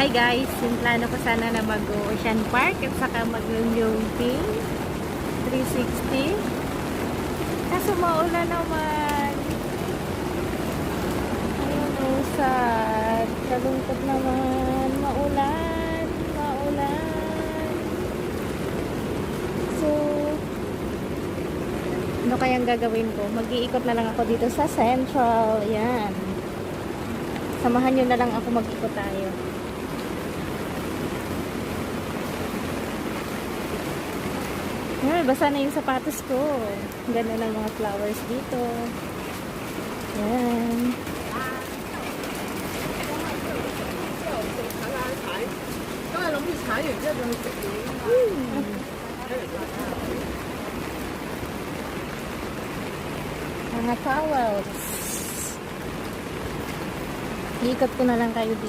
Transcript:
Hi guys, yung plano ko sana na mag-Ocean Park at saka mag-Yongping 360. Kaso maulan naman. Ayun o, sad. Kalungkot naman. Maulan. So, ano kayang gagawin ko? Mag-iikot na lang ako dito sa Central. Yan. Samahan nyo na lang ako, mag-ikot tayo. Ay, basa na yung sapatos ko. Ganda ng mga flowers dito. Yan. Mga flowers. Iikot ko na lang kayo dito.